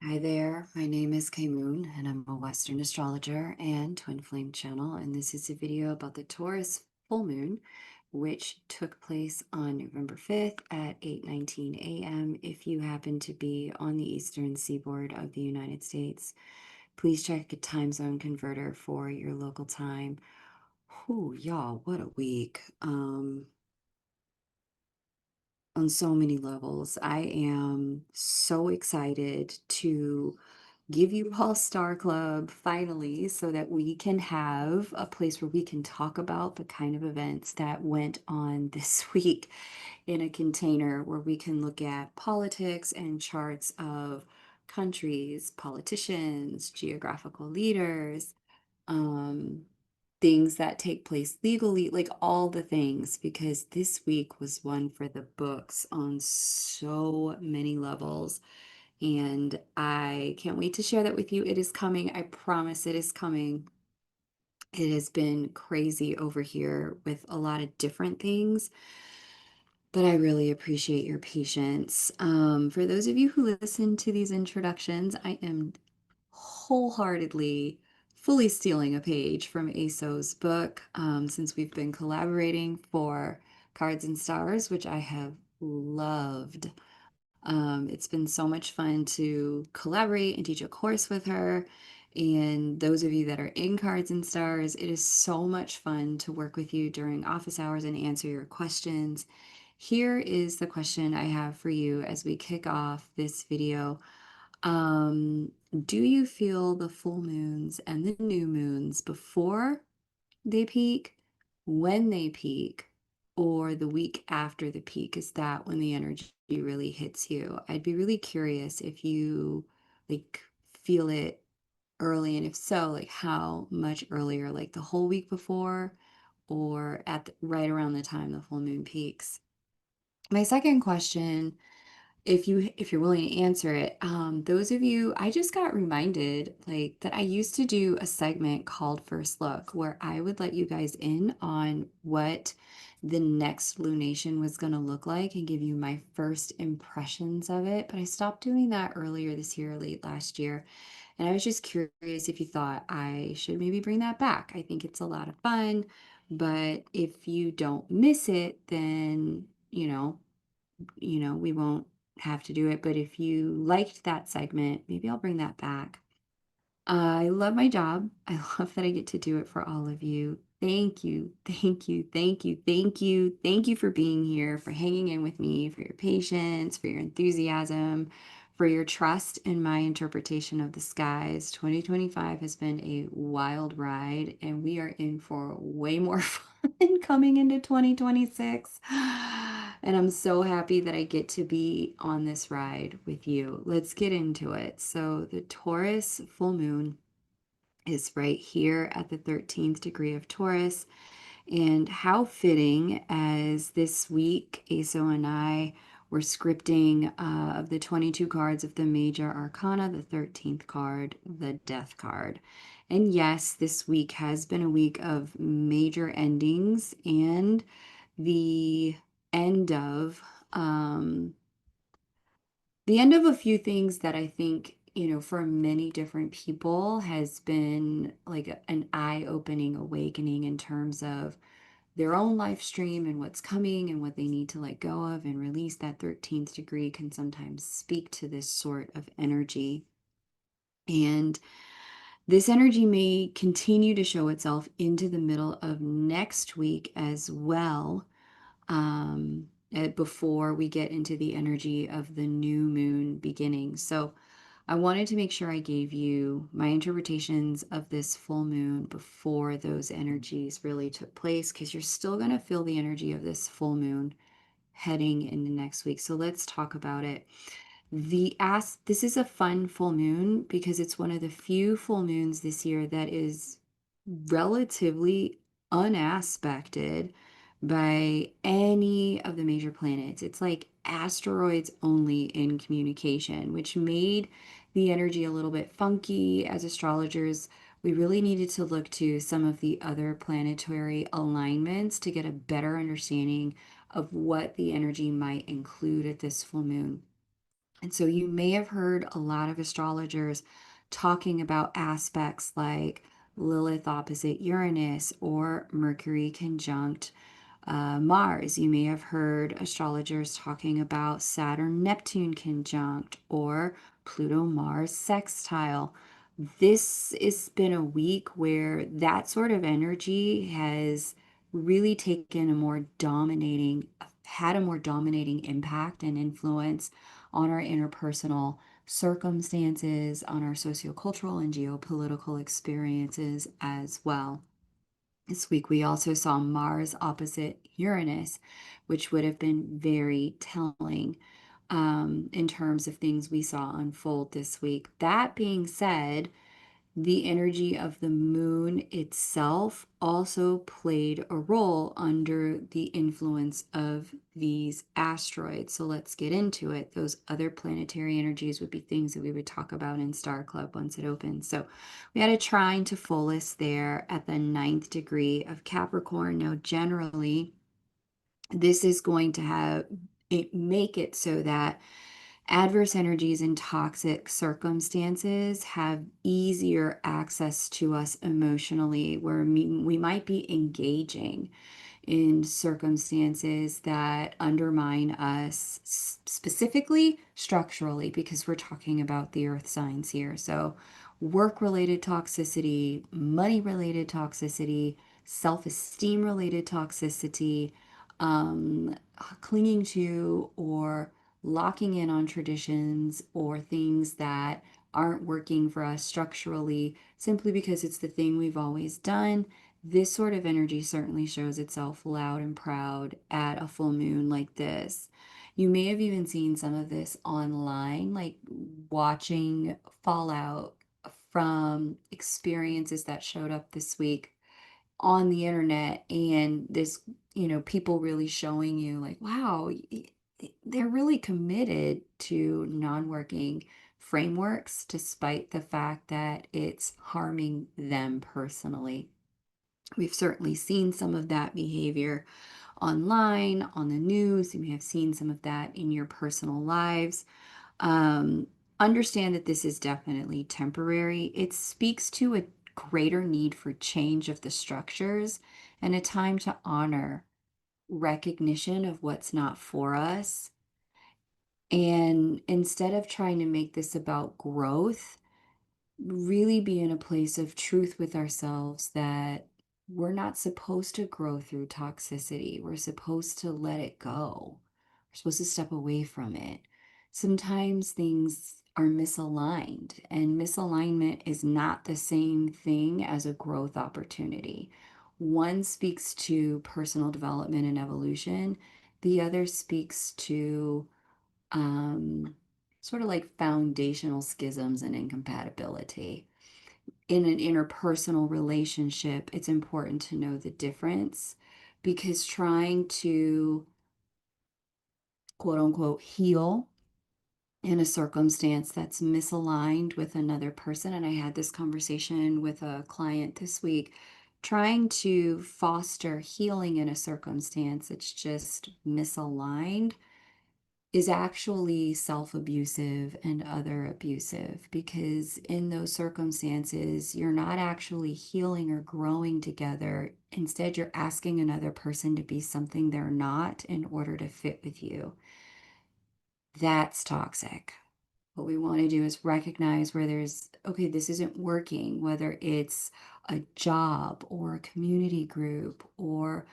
Hi there, my name is Moon, and I'm a Western astrologer and twin flame channel, and this is a video about the Taurus full moon, which took place on November 5th at 8:19 a.m. If you happen to be on the eastern seaboard of the United States, please check a time zone converter for your local time. Whew, y'all, what a week. On so many levels. I am so excited to give you all Star Club finally so that we can have a place where we can talk about the kind of events that went on this week in a container where we can look at politics and charts of countries, politicians, geographical leaders, um, things that take place legally, like all the things, because this week was one for the books on so many levels. And I can't wait to share that with you. It is coming. I promise it is coming. It has been crazy over here with a lot of different things, but I really appreciate your patience. For those of you who listen to these introductions, I am wholeheartedly, fully stealing a page from ASO's book since we've been collaborating for Cards and Stars, which I have loved. It's been so much fun to collaborate and teach a course with her. And those of you that are in Cards and Stars, it is so much fun to work with you during office hours and answer your questions. Here is the question I have for you as we kick off this video. Um, do you feel the full moons and the new moons before they peak, when they peak, or the week after the peak? Is that when the energy really hits you? I'd be really curious if you like feel it early, and if so, like how much earlier, like the whole week before, or at right around the time the full moon peaks. My second question, if you're willing to answer it, those of you, I just got reminded like that I used to do a segment called First Look where I would let you guys in on what the next lunation was going to look like and give you my first impressions of it. But I stopped doing that earlier this year, late last year. And I was just curious if you thought I should maybe bring that back. I think it's a lot of fun, but if you don't miss it, then, we won't have to do it. But if you liked that segment, maybe I'll bring that back. I love my job. I love that I get to do it for all of you. Thank you, thank you, thank you, thank you, thank you for being here, for hanging in with me, for your patience, for your enthusiasm, for your trust in my interpretation of the skies. 2025 has been a wild ride, and we are in for way more fun coming into 2026. And I'm so happy that I get to be on this ride with you. Let's get into it. So, the Taurus full moon is right here at the 13th degree of Taurus. And how fitting as this week, ASO and I were scripting of the 22 cards of the major arcana, the 13th card, the death card. And yes, this week has been a week of major endings and the end of um, the end of a few things that I think, for many different people has been like an eye-opening awakening in terms of their own life stream and what's coming and what they need to let go of and release. That 13th degree can sometimes speak to this sort of energy. And this energy may continue to show itself into the middle of next week as well, before we get into the energy of the new moon beginning. So I wanted to make sure I gave you my interpretations of this full moon before those energies really took place, because you're still going to feel the energy of this full moon heading into next week. So let's talk about it. This is a fun full moon because it's one of the few full moons this year that is relatively unaspected by any of the major planets. It's like asteroids only in communication, which made the energy a little bit funky. As astrologers, we really needed to look to some of the other planetary alignments to get a better understanding of what the energy might include at this full moon. And so you may have heard a lot of astrologers talking about aspects like Lilith opposite Uranus or Mercury conjunct Mars. You may have heard astrologers talking about Saturn Neptune conjunct or Pluto Mars sextile. This has been a week where that sort of energy has really taken a more dominating, had a more dominating impact and influence on our interpersonal circumstances, on our sociocultural and geopolitical experiences as well. This week, we also saw Mars opposite Uranus, which would have been very telling in terms of things we saw unfold this week. That being said, the energy of the moon itself also played a role under the influence of these asteroids. So let's get into it. Those other planetary energies would be things that we would talk about in Star Club once it opens. So we had a trine to Pholus there at the 9th degree of Capricorn. Now, generally, this is going to have it make it so that adverse energies and toxic circumstances have easier access to us emotionally, where we might be engaging in circumstances that undermine us specifically structurally, because we're talking about the earth signs here. So, work related toxicity, money related toxicity, self esteem related toxicity, um, clinging to or locking in on traditions or things that aren't working for us structurally simply because it's the thing we've always done. This sort of energy certainly shows itself loud and proud at a full moon like this. You may have even seen some of this online, like watching fallout from experiences that showed up this week on the internet, and this, people really showing you like, wow, they're really committed to non-working frameworks despite the fact that it's harming them personally. We've certainly seen some of that behavior online, on the news. You may have seen some of that in your personal lives. Um, Understand that this is definitely temporary. It speaks to a greater need for change of the structures and a time to honor recognition of what's not for us. And instead of trying to make this about growth, really be in a place of truth with ourselves that we're not supposed to grow through toxicity. We're supposed to let it go. We're supposed to step away from it. Sometimes things are misaligned, and misalignment is not the same thing as a growth opportunity. One speaks to personal development and evolution, the other speaks to um, sort of like foundational schisms and incompatibility. In an interpersonal relationship, it's important to know the difference, because trying to quote unquote heal in a circumstance that's misaligned with another person, and I had this conversation with a client this week, trying to foster healing in a circumstance that's just misaligned is actually self-abusive and other abusive, because in those circumstances you're not actually healing or growing together. Instead, you're asking another person to be something they're not in order to fit with you. That's toxic. What we want to do is recognize where there's, okay, this isn't working, whether it's a job or a community group or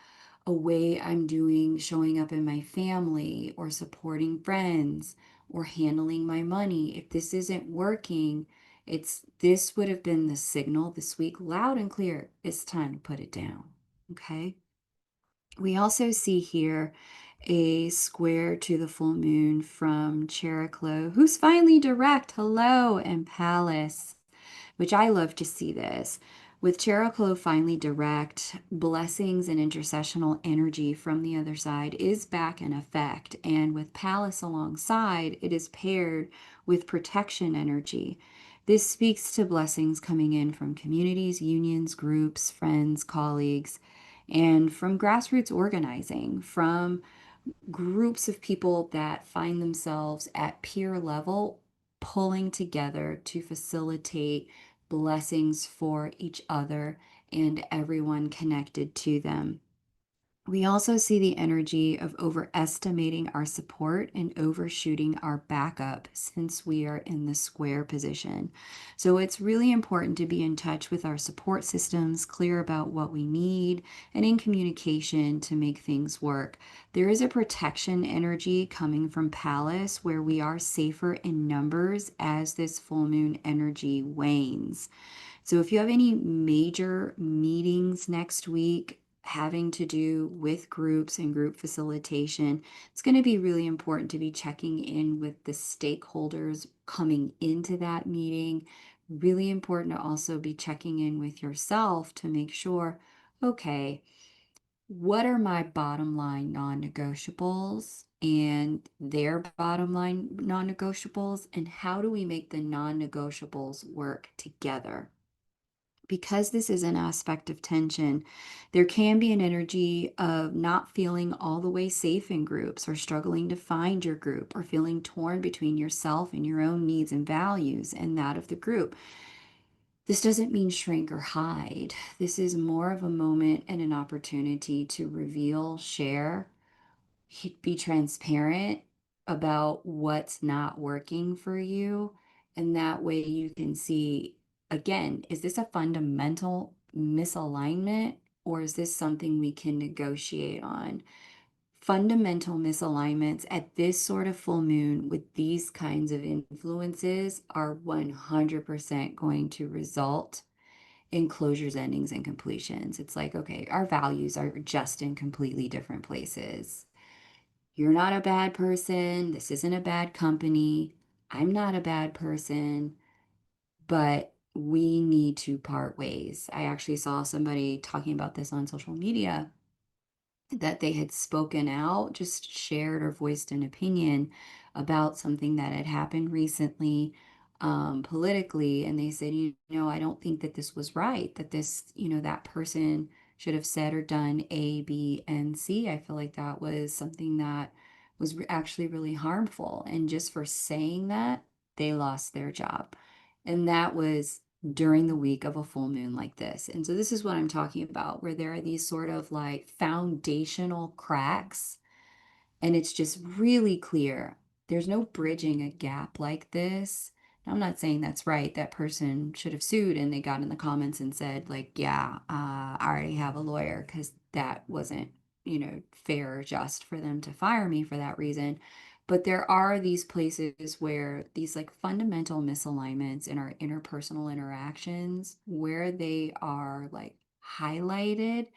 a way I'm doing, showing up in my family or supporting friends or handling my money. If this isn't working, this would have been the signal this week, loud and clear. It's time to put it down. Okay. We also see here a square to the full moon from Chericlo, who's finally direct. Hello, and Pallas, which I love to see this. With Chericlo finally direct, blessings and intercessional energy from the other side is back in effect. And with Pallas alongside, it is paired with protection energy. This speaks to blessings coming in from communities, unions, groups, friends, colleagues, and from grassroots organizing, from groups of people that find themselves at peer level pulling together to facilitate blessings for each other and everyone connected to them. We also see the energy of overestimating our support and overshooting our backup since we are in the square position. So it's really important to be in touch with our support systems, clear about what we need, and in communication to make things work. There is a protection energy coming from Palace where we are safer in numbers as this full moon energy wanes. So if you have any major meetings next week having to do with groups and group facilitation, it's going to be really important to be checking in with the stakeholders coming into that meeting. Really important to also be checking in with yourself to make sure, okay, what are my bottom line non-negotiables and their bottom line non-negotiables, and how do we make the non-negotiables work together? Because this is an aspect of tension, there can be an energy of not feeling all the way safe in groups or struggling to find your group or feeling torn between yourself and your own needs and values and that of the group. This doesn't mean shrink or hide. This is more of a moment and an opportunity to reveal, share, be transparent about what's not working for you. And that way you can see, again, is this a fundamental misalignment or is this something we can negotiate on? Fundamental misalignments at this sort of full moon with these kinds of influences are 100% going to result in closures, endings, and completions. It's like, okay, our values are just in completely different places. You're not a bad person. This isn't a bad company. I'm not a bad person, but we need to part ways. I actually saw somebody talking about this on social media that they had spoken out, just shared or voiced an opinion about something that had happened recently politically. And they said, I don't think that this was right, that this, that person should have said or done A, B, and C. I feel like that was something that was actually really harmful. And just for saying that, they lost their job. And that was during the week of a full moon like this. And so this is what I'm talking about, where there are these sort of like foundational cracks, and it's just really clear. There's no bridging a gap like this. I'm not saying that's right. That person should have sued and they got in the comments and said, like, yeah, I already have a lawyer because that wasn't, fair or just for them to fire me for that reason. But there are these places where these like fundamental misalignments in our interpersonal interactions, where they are like highlighted,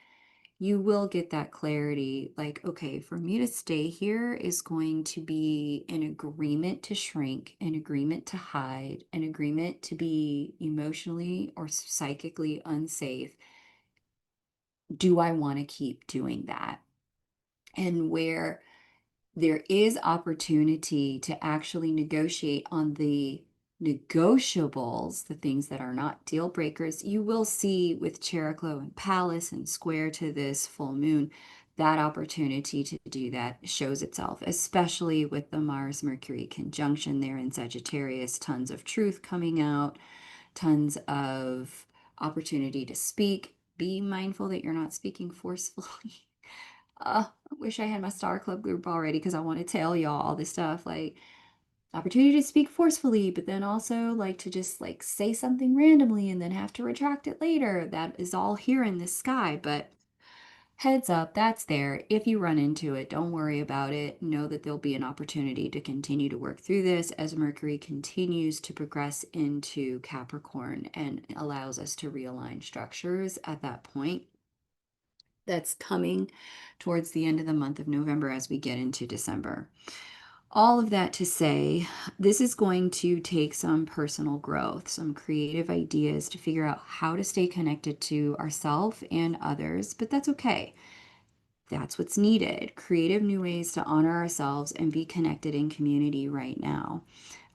you will get that clarity. Like, okay, for me to stay here is going to be an agreement to shrink, an agreement to hide, an agreement to be emotionally or psychically unsafe. Do I want to keep doing that? And where there is opportunity to actually negotiate on the negotiables, the things that are not deal breakers, you will see with Cheroklo and Palace and square to this full moon, that opportunity to do that shows itself, especially with the Mars Mercury conjunction there in Sagittarius. Tons of truth coming out, tons of opportunity to speak. Be mindful that you're not speaking forcefully. I wish I had my Star Club group already because I want to tell y'all all this stuff. Like, opportunity to speak forcefully, but then also like to just like say something randomly and then have to retract it later. That is all here in this sky. But heads up, that's there. If you run into it, don't worry about it. Know that there'll be an opportunity to continue to work through this as Mercury continues to progress into Capricorn and allows us to realign structures at that point. That's coming towards the end of the month of November as we get into December. All of that to say, this is going to take some personal growth, some creative ideas to figure out how to stay connected to ourselves and others, but that's okay. That's what's needed. Creative new ways to honor ourselves and be connected in community right now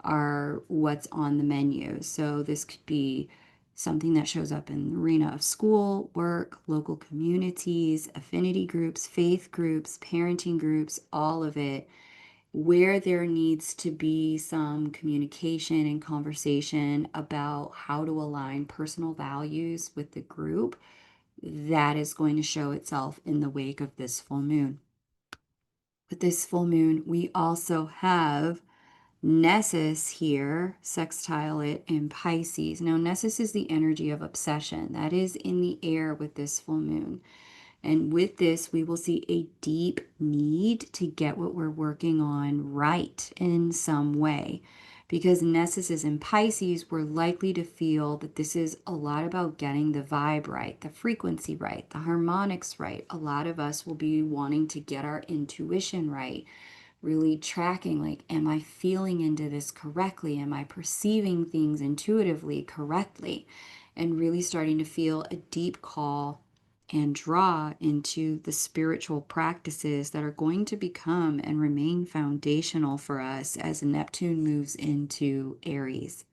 are what's on the menu. So this could be something that shows up in the arena of school, work, local communities, affinity groups, faith groups, parenting groups, all of it, where there needs to be some communication and conversation about how to align personal values with the group. That is going to show itself in the wake of this full moon. With this full moon, we also have Nessus here, sextile it in Pisces. Now, Nessus is the energy of obsession. That is in the air with this full moon. And with this, we will see a deep need to get what we're working on right in some way. Because Nessus is in Pisces, we're likely to feel that this is a lot about getting the vibe right, the frequency right, the harmonics right. A lot of us will be wanting to get our intuition right, really tracking, like, am I feeling into this correctly? Am I perceiving things intuitively correctly? And really starting to feel a deep call and draw into the spiritual practices that are going to become and remain foundational for us as Neptune moves into Aries.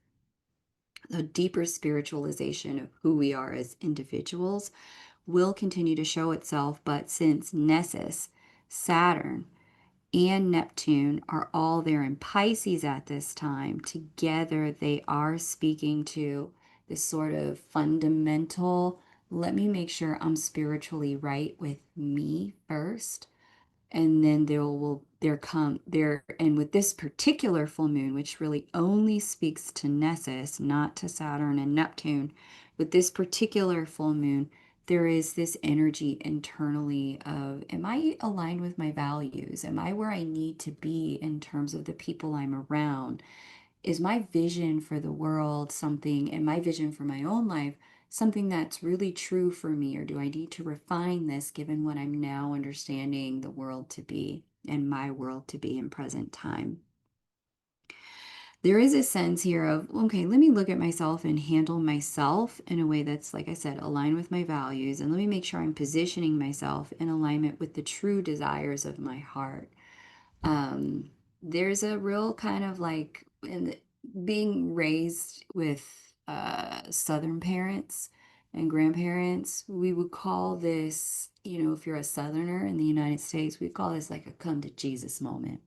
The deeper spiritualization of who we are as individuals will continue to show itself, but since Nessus, Saturn, and Neptune are all there in Pisces at this time, together they are speaking to this sort of fundamental, let me make sure I'm spiritually right with me first, and then there and with this particular full moon, which really only speaks to Nessus, not to Saturn and Neptune, with this particular full moon, there is this energy internally of, am I aligned with my values? Am I where I need to be in terms of the people I'm around? Is my vision for the world something, and my vision for my own life, something that's really true for me? Or do I need to refine this given what I'm now understanding the world to be and my world to be in present time? There is a sense here of, okay, let me look at myself and handle myself in a way that's, like I said, aligned with my values. And let me make sure I'm positioning myself in alignment with the true desires of my heart. um, there's a real kind of like being raised with Southern parents and grandparents. We would call this, if you're a Southerner in the United States, we call this like a come to Jesus moment.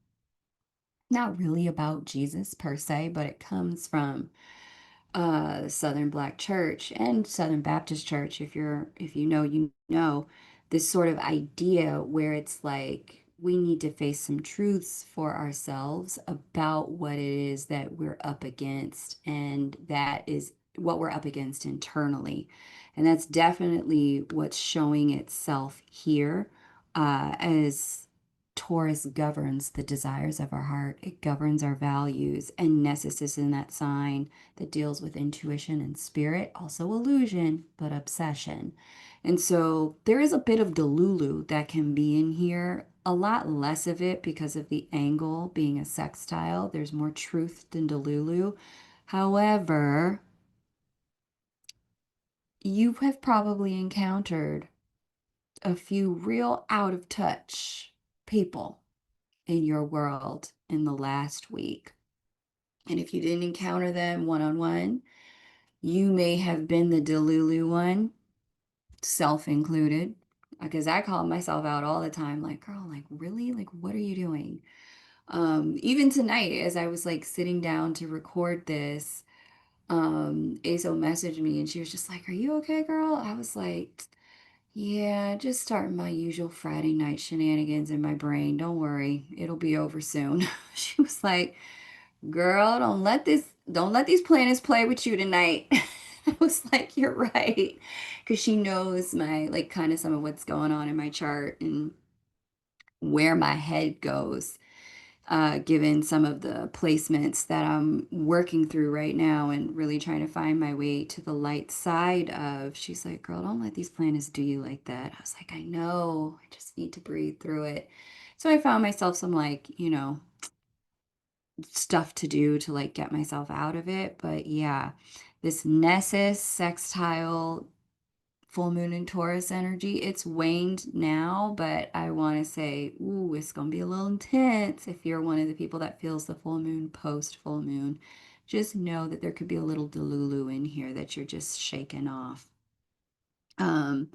Not really about Jesus per se, but it comes from Southern Black Church and Southern Baptist Church, if you know, this sort of idea where it's like we need to face some truths for ourselves about what it is that we're up against, and that is what we're up against internally. And that's definitely what's showing itself here, as Taurus governs the desires of our heart. It governs our values, and Nessus is in that sign that deals with intuition and spirit, also illusion, but obsession. And so there is a bit of Delulu that can be in here, a lot less of it because of the angle being a sextile. There's more truth than Delulu. However, you have probably encountered a few real out of touch people in your world in the last week. And if you didn't encounter them one on one, you may have been the Delulu one, self included, because I call myself out all the time, like, girl, like, really? Like, what are you doing? Even tonight, as I was like sitting down to record this, ASO messaged me and she was just like, are you okay, girl? I was like, yeah, just starting my usual Friday night shenanigans in my brain. Don't worry, it'll be over soon. She was like, girl, don't let these planets play with you tonight. I was like, you're right. Because she knows my, like, kind of some of what's going on in my chart and where my head goes, given some of the placements that I'm working through right now and really trying to find my way to the light side of. She's like, girl, don't let these planets do you like that. I was like, I know, I just need to breathe through it. So I found myself some, like, stuff to do to like get myself out of it. But yeah, this Nessus sextile full moon in Taurus energy, it's waned now, but I want to say, ooh, it's going to be a little intense if you're one of the people that feels the full moon post full moon, just know that there could be a little delulu in here that you're just shaking off. Um,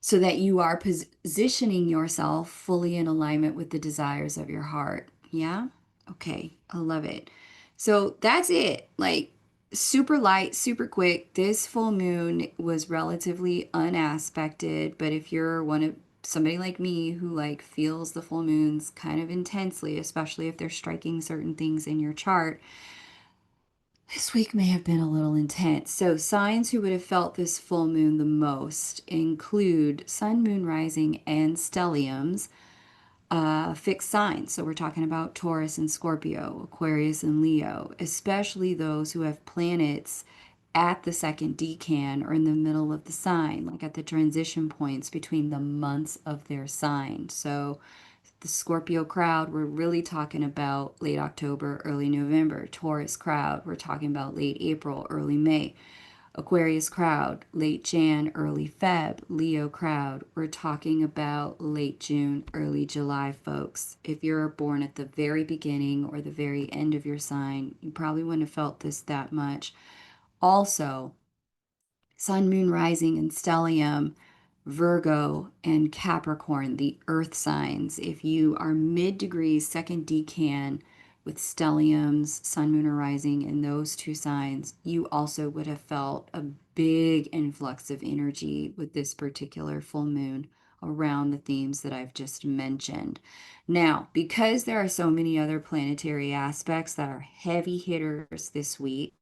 so that you are positioning yourself fully in alignment with the desires of your heart. Yeah? Okay, I love it. So that's it. Like super light, super quick. This full moon was relatively unaspected, but if you're one of somebody like me who like feels the full moons kind of intensely, especially if they're striking certain things in your chart, this week may have been a little intense. So, signs who would have felt this full moon the most include sun, moon, rising, and stelliums, fixed signs. So, we're talking about Taurus and Scorpio, Aquarius and Leo, especially those who have planets at the second decan or in the middle of the sign, like at the transition points between the months of their sign. So, the Scorpio crowd, we're really talking about late October, early November. Taurus crowd, we're talking about late April, early May. Aquarius crowd, late Jan, early Feb. Leo crowd, we're talking about late June, early July, folks. If you're born at the very beginning or the very end of your sign, you probably wouldn't have felt this that much. Also, Sun, Moon, Rising, and Stellium, Virgo, and Capricorn, the earth signs. If you are mid degrees, second decan with stelliums, Sun, Moon, or Rising in those two signs, you also would have felt a big influx of energy with this particular full moon around the themes that I've just mentioned. Now, because there are so many other planetary aspects that are heavy hitters this week,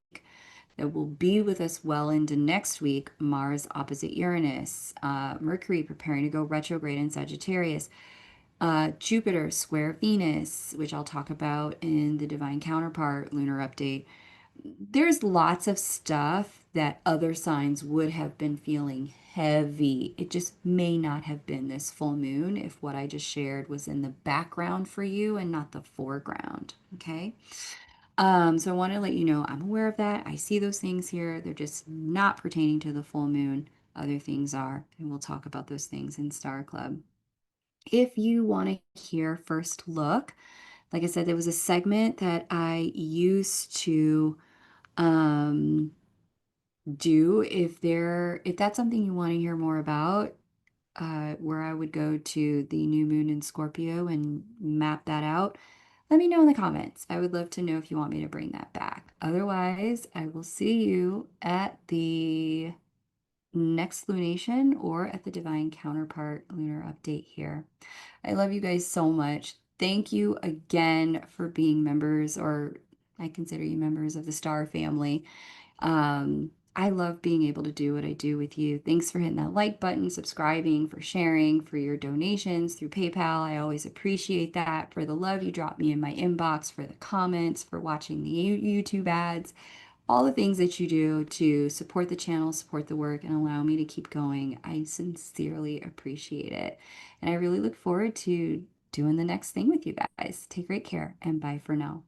that will be with us well into next week. Mars opposite Uranus, Mercury preparing to go retrograde in Sagittarius, Jupiter square Venus, which I'll talk about in the Divine Counterpart lunar update. There's lots of stuff that other signs would have been feeling heavy. It just may not have been this full moon if what I just shared was in the background for you and not the foreground. Okay. So I want to let you know I'm aware of that. I see those things here. They're just not pertaining to the full moon. Other things are, and we'll talk about those things in Star Club. If you want to hear first look, like I said, there was a segment that I used to um, do. If that's something you want to hear more about, where I would go to the new moon in Scorpio and map that out, let me know in the comments. I would love to know if you want me to bring that back. Otherwise, I will see you at the next lunation or at the Divine Counterpart lunar update here. I love you guys so much. Thank you again for being members, or I consider you members of the Star family. I love being able to do what I do with you. Thanks for hitting that like button, subscribing, for sharing, for your donations through PayPal. I always appreciate that. For the love you drop me in my inbox, for the comments, for watching the YouTube ads, all the things that you do to support the channel, support the work, and allow me to keep going. I sincerely appreciate it. And I really look forward to doing the next thing with you guys. Take great care and bye for now.